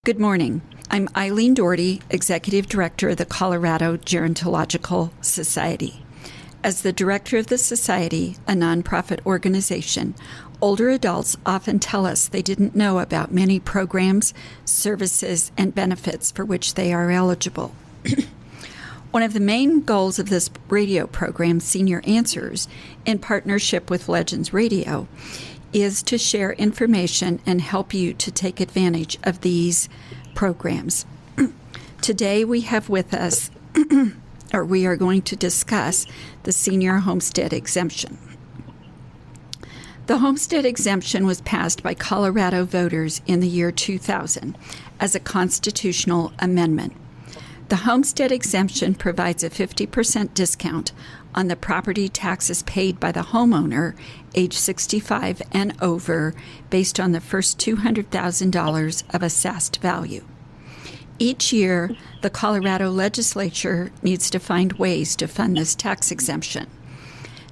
Good morning. I'm Eileen Doherty, Executive Director of the Colorado Gerontological Society. As the director of the Society, a nonprofit organization, older adults often tell us they didn't know about many programs, services, and benefits for which they are eligible. One of the main goals of this radio program, Senior Answers, in partnership with Legends Radio, is to share information and help you to take advantage of these programs. Today we have with us, or we are going to discuss, the Senior Homestead Exemption. The Homestead Exemption was passed by Colorado voters in the year 2000 as a constitutional amendment. The Homestead Exemption provides a 50% discount on the property taxes paid by the homeowner age 65 and over based on the first $200,000 of assessed value. Each year, the Colorado legislature needs to find ways to fund this tax exemption.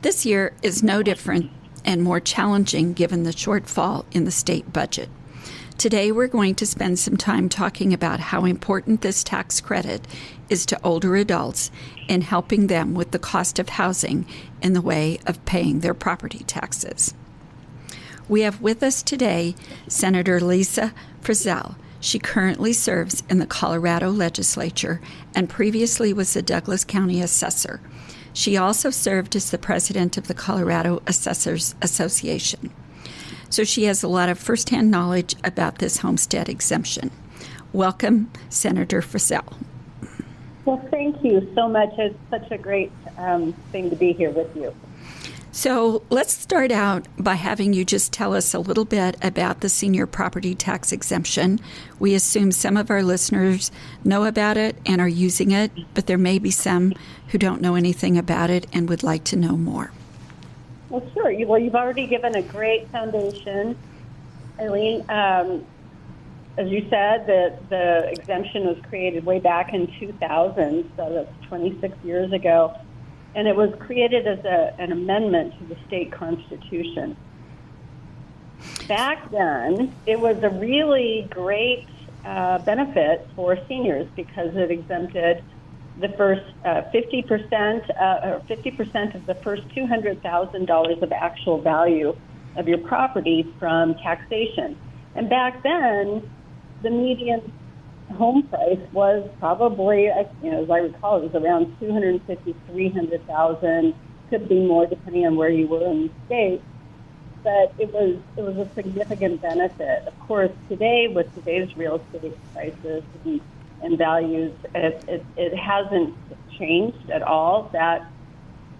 This year is no different and more challenging given the shortfall in the state budget. Today, we're going to spend some time talking about how important this tax credit is to older adults in helping them with the cost of housing in the way of paying their property taxes. We have with us today Senator Lisa Frizell. She currently serves in the Colorado legislature and previously was the Douglas County Assessor. She also served as the president of the Colorado Assessors Association. So she has a lot of firsthand knowledge about this homestead exemption. Welcome, Senator Frizell. Well, thank you so much. It's such a great thing to be here with you. So let's start out by having you just tell us a little bit about the senior property tax exemption. We assume some of our listeners know about it and are using it, but there may be some who don't know anything about it and would like to know more. Well, sure. Well, you've already given a great foundation, Eileen. As you said, the exemption was created way back in 2000, so that's 26 years ago, and it was created as an amendment to the state constitution. Back then, it was a really great benefit for seniors because it exempted the first 50% or 50% of the first $200,000 of actual value of your property from taxation. And back then, the median home price was probably, as I recall, it was around $250,000, $300,000. Could be more depending on where you were in the state. But it was a significant benefit. Of course, today with today's real estate prices and values, it hasn't changed at all. That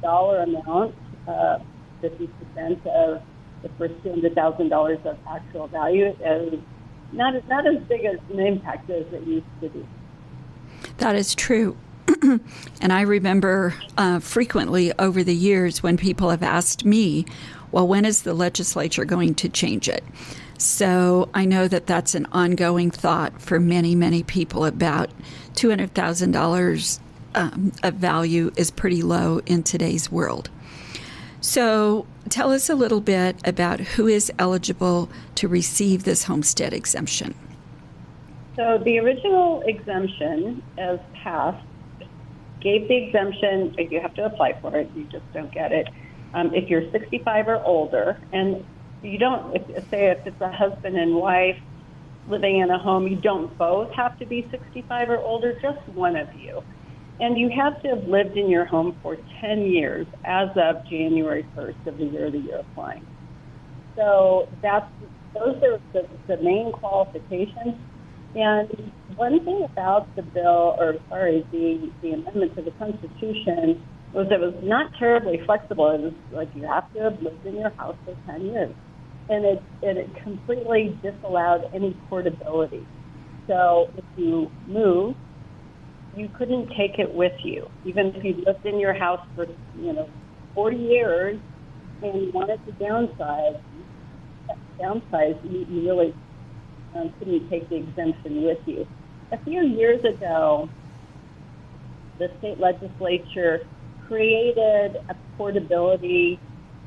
dollar amount, 50% of the first $200,000 of actual value, is not as big as an impact as it used to be. That is true. And I remember frequently over the years when people have asked me, well, when is the legislature going to change it? So I know that that's an ongoing thought for many, many people. About $200,000 of value is pretty low in today's world. So tell us a little bit about who is eligible to receive this homestead exemption. So the original exemption, as passed, gave the exemption. You have to apply for it. You just don't get it if you're 65 or older. And you don't, if it's a husband and wife living in a home, you don't both have to be 65 or older, just one of you. And you have to have lived in your home for 10 years as of January 1st of the year that you're applying. So those are the main qualifications. And one thing about the bill, the amendment to the Constitution, was it was not terribly flexible. It was like you have to have lived in your house for 10 years. And it completely disallowed any portability. So if you moved, you couldn't take it with you. Even if you lived in your house for 40 years and you wanted to downsize, you really couldn't take the exemption with you. A few years ago, the state legislature created a portability,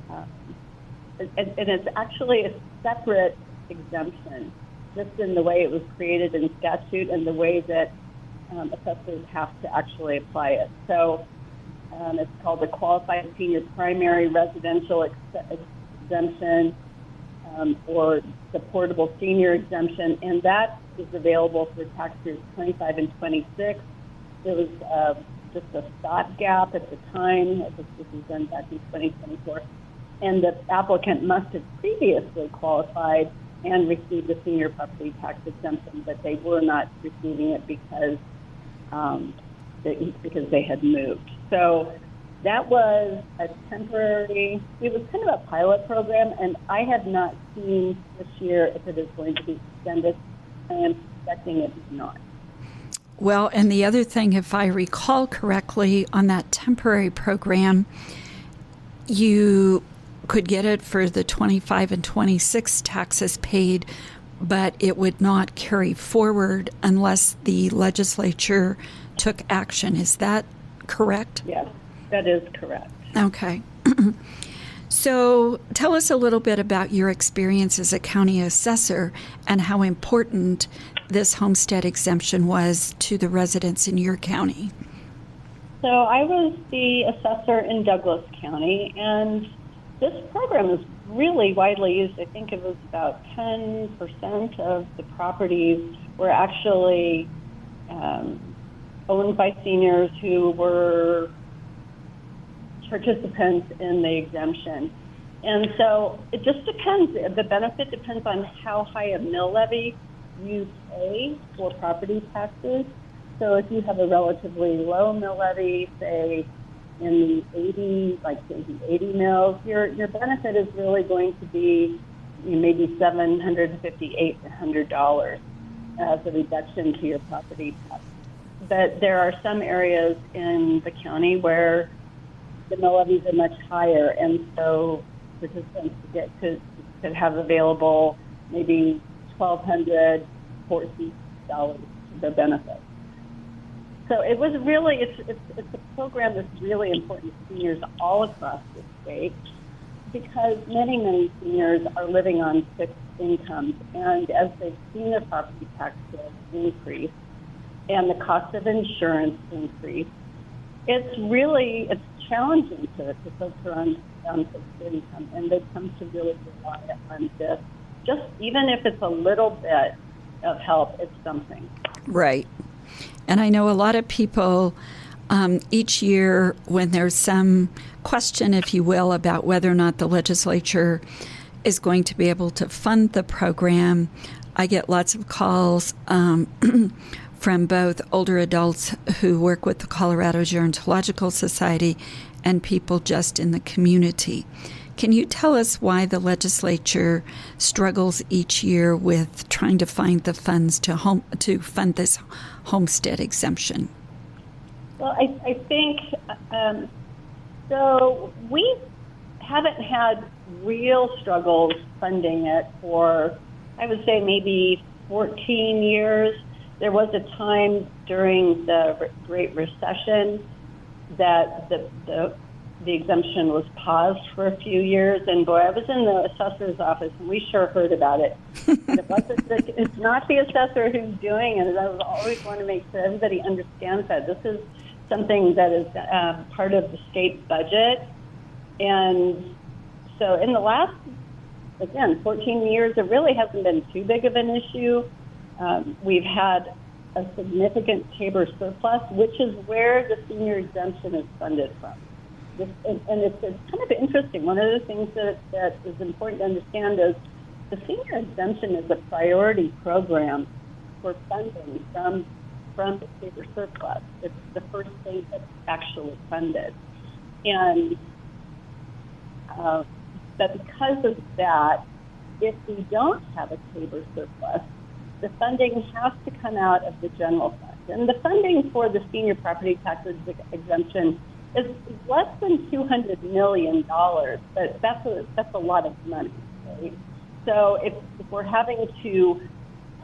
and it's actually a separate exemption just in the way it was created in statute and the way that assessors have to actually apply it. So it's called the Qualified Senior Primary Residential Exemption, or the Portable Senior Exemption, and that is available for tax years 25 and 26. It was just a stopgap at the time. This was done back in 2024. And the applicant must have previously qualified and received the senior property tax exemption, but they were not receiving it because they had moved. So that was a temporary, it was kind of a pilot program, and I have not seen this year if it is going to be extended. I am expecting it is not. Well, and the other thing, if I recall correctly, on that temporary program, you could get it for the 25 and 26 taxes paid, but it would not carry forward unless the legislature took action. Is that correct? Yes, that is correct. Okay. So tell us a little bit about your experience as a county assessor and how important this homestead exemption was to the residents in your county. So I was the assessor in Douglas County, and this program is really widely used. I think it was about 10% of the properties were actually owned by seniors who were participants in the exemption. And so it just depends. The benefit depends on how high a mill levy you pay for property taxes. So if you have a relatively low mill levy, say in the 80, like maybe 80 mills, your benefit is really going to be maybe $750, $800 as a reduction to your property tax. But there are some areas in the county where the mill levies are much higher, and so participants could have available maybe $1,200, $1,400 the benefit. So it was really, it's a program that's really important to seniors all across the state, because many seniors are living on fixed incomes, and as they've seen their property tax bills increase and the cost of insurance increase, it's challenging to folks who are on fixed income, and they come to really rely on this. Just even if it's a little bit of help, it's something. Right. And I know a lot of people each year, when there's some question, if you will, about whether or not the legislature is going to be able to fund the program, I get lots of calls from both older adults who work with the Colorado Gerontological Society and people just in the community. Can you tell us why the legislature struggles each year with trying to find the funds to fund this homestead exemption? Well, I think so. We haven't had real struggles funding it for, I would say, maybe 14 years. There was a time during the Great Recession that the exemption was paused for a few years, and boy, I was in the assessor's office, and we sure heard about it. It's not the assessor who's doing it, and I always want to make sure everybody understands that. This is something that is part of the state budget, and so in the last, again, 14 years, it really hasn't been too big of an issue. We've had a significant Tabor surplus, which is where the senior exemption is funded from. And it's kind of interesting. One of the things that is important to understand is the senior exemption is a priority program for funding from the Tabor surplus. It's the first thing that's actually funded. And but because of that, if we don't have a Tabor surplus, the funding has to come out of the general fund. And the funding for the senior property tax exemption is less than $200 million, but that's a lot of money, right? So if we're having to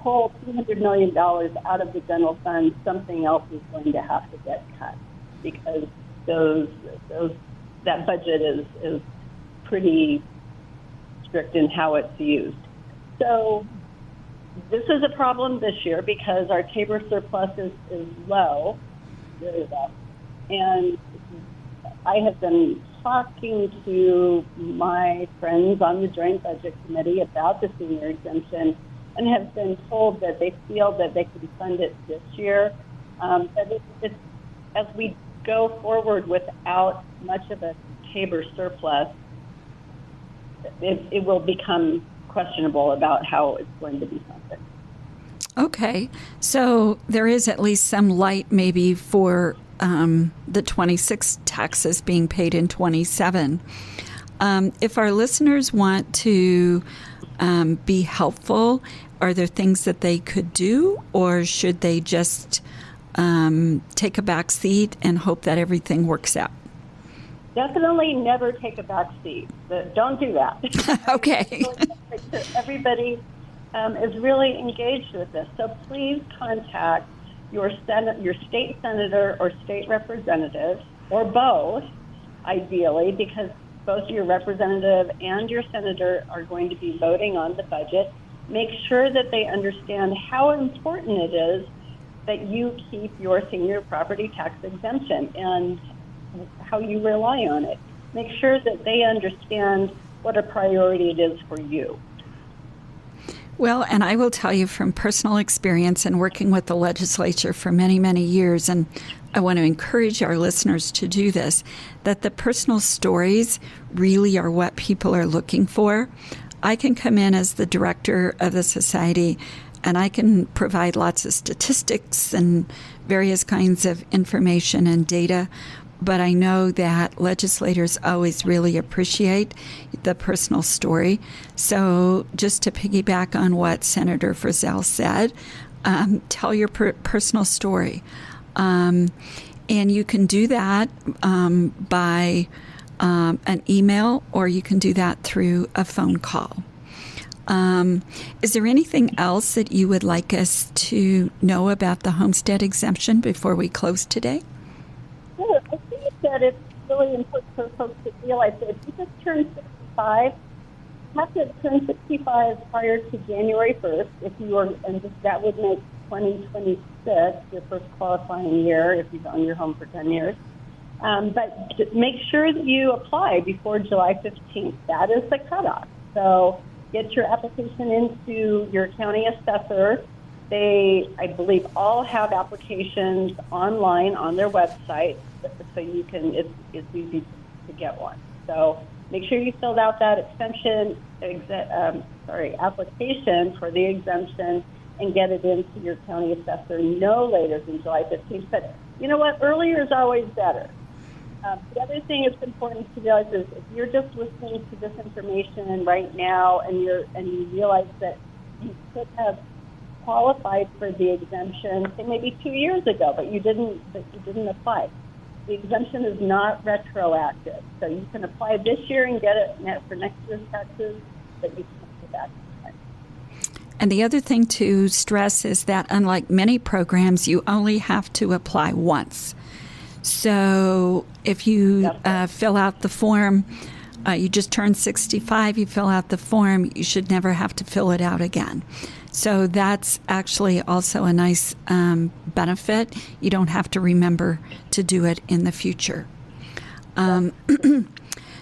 pull $200 million out of the general fund, something else is going to have to get cut, because that budget is pretty strict in how it's used. So this is a problem this year because our Tabor surplus is low, very low. And I have been talking to my friends on the Joint Budget Committee about the senior exemption and have been told that they feel that they can fund it this year. But it's, as we go forward without much of a Tabor surplus, it will become questionable about how it's going to be funded. Okay, so there is at least some light maybe for the 26 taxes being paid in 27. If our listeners want to be helpful, are there things that they could do, or should they just take a back seat and hope that everything works out? Definitely never take a back seat. Don't do that. Okay. Everybody is really engaged with this. So please contact your state senator or state representative, or both, ideally, because both your representative and your senator are going to be voting on the budget. Make sure that they understand how important it is that you keep your senior property tax exemption and how you rely on it. Make sure that they understand what a priority it is for you. Well, and I will tell you from personal experience and working with the legislature for many, many years, and I want to encourage our listeners to do this, that the personal stories really are what people are looking for. I can come in as the director of the society and I can provide lots of statistics and various kinds of information and data, but I know that legislators always really appreciate the personal story. So just to piggyback on what Senator Frizell said, tell your personal story. And you can do that by an email, or you can do that through a phone call. Is there anything else that you would like us to know about the homestead exemption before we close today? Sure. I think that it's really important for folks to realize that if you just turn 65, you have to turn 65 prior to January 1st, if you are, and that would make 2026 your first qualifying year if you've owned your home for 10 years. But make sure that you apply before July 15th. That is the cutoff. So get your application into your county assessor. They, I believe, all have applications online on their website, so you can. It's easy to get one. So make sure you filled out that application for the exemption and get it into your county assessor no later than July 15th. But you know what? Earlier is always better. The other thing it's important to realize is if you're just listening to this information right now and you realize that you could have qualified for the exemption, say maybe 2 years ago, but you didn't apply. The exemption is not retroactive, so you can apply this year and get it for next year's taxes, but you can't go back. And the other thing to stress is that unlike many programs, you only have to apply once. So if you fill out the form, you just turned 65, you fill out the form, you should never have to fill it out again. So that's actually also a nice benefit. You don't have to remember to do it in the future.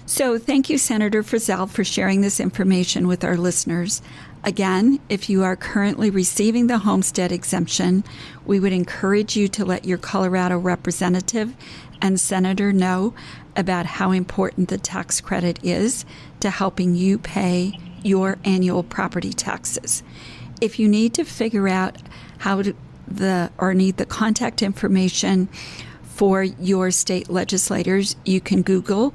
So thank you, Senator Frizell, for sharing this information with our listeners. Again, if you are currently receiving the homestead exemption, we would encourage you to let your Colorado representative and senator know about how important the tax credit is to helping you pay your annual property taxes. If you need to figure out need the contact information for your state legislators, you can Google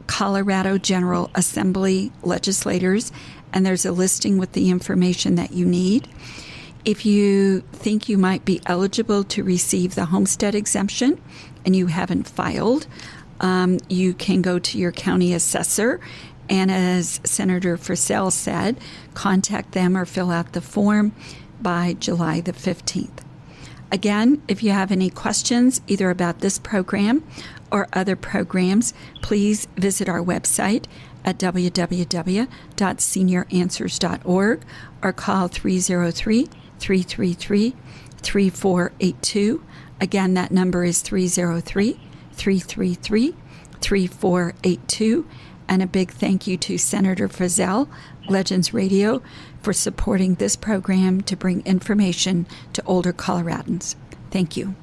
Colorado General Assembly legislators, and there's a listing with the information that you need. If you think you might be eligible to receive the homestead exemption and you haven't filed, you can go to your county assessor, and as Senator Frizell said, contact them or fill out the form by July the 15th. Again, if you have any questions either about this program or other programs, please visit our website at www.senioranswers.org or call 303-333-3482. Again, that number is 303-333-3482. And a big thank you to Senator Frizell, Legends Radio, for supporting this program to bring information to older Coloradans. Thank you.